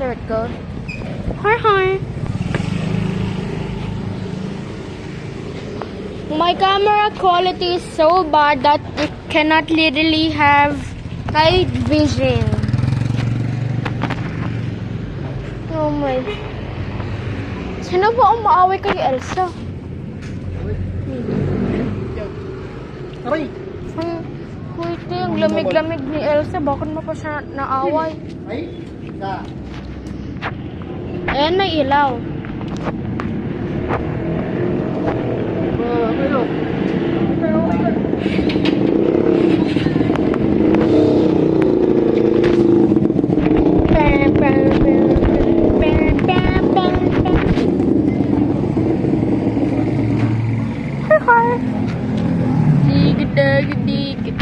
There it goes. Hi, hi. My camera quality is so bad that it cannot literally have night vision. Oh my. Sino ba ang maaway kay Elsa? Aray! Wait, yung lamig-lamig ni Elsa. Bakit mo pa siya naaway? Ay! Isa! Ayan, may ilaw. Ano? Digit.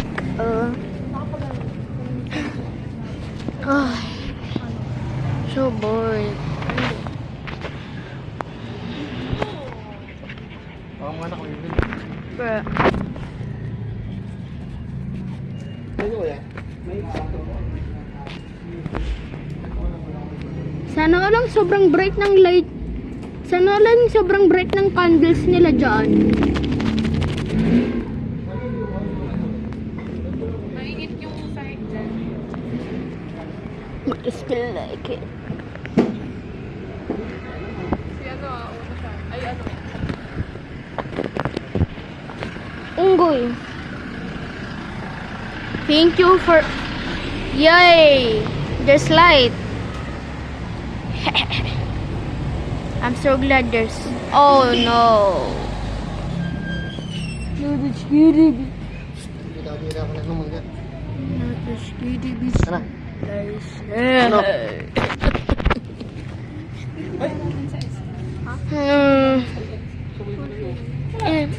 So bored. Baka mga anak ko yun. Bruh. Ano kaya? Sana lang sobrang bright ng light. Sana lang sobrang bright ng candles nila dyan. Mainit yung side dyan. I just feel like it. Si ano una siya. Ay ano. Unggoy. Thank you for... Yay! There's light. I'm so glad there's... Oh no. No, the scary beach. Hindi ako nagmamangga. No, the scary beach. Ano? Ano?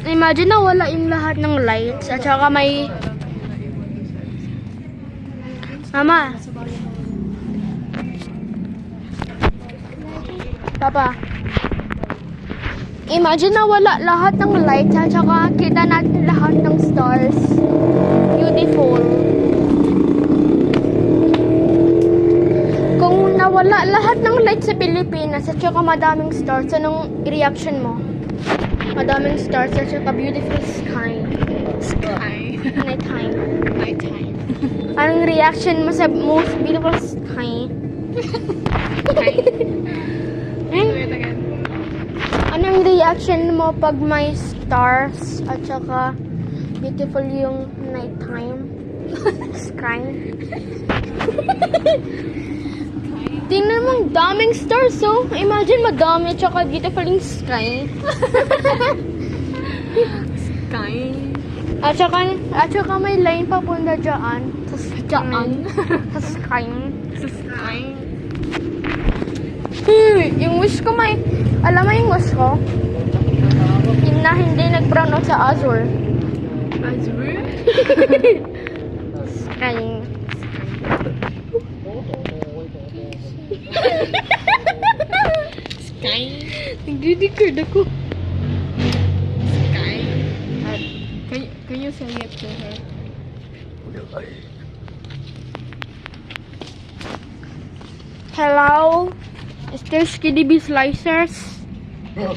Imagine na wala yung lahat ng lights at saka may... Mama. Papa. Imagine na wala lahat ng lights at saka kita natin lahat ng stars. Beautiful. Kung nawala lahat ng lights sa Pilipinas at saka madaming stars, anong reaction mo? Madaming stars at saka beautiful sky. Sky. Nighttime. Nighttime. Anong reaction mo sa most beautiful sky? Wait again. Anong reaction mo pag may stars at saka beautiful yung nighttime sky? Tingnan mo, ang daming stars, oh. Imagine madami at saka beautiful yung sky. Sky. At saka may line papunta dyan. Sa sky. Sa sky. Yung wish ko may... Alam mo yung wish ko? Yung na hindi nag-brown out sa Azure. Azure? Sky. Sky. Nagdi-record ako. Sky. Can you say it to her? Hello? Is there Skiddy Slicers? Ito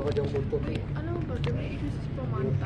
ka dyan multo. Ano ba? This is pamanta.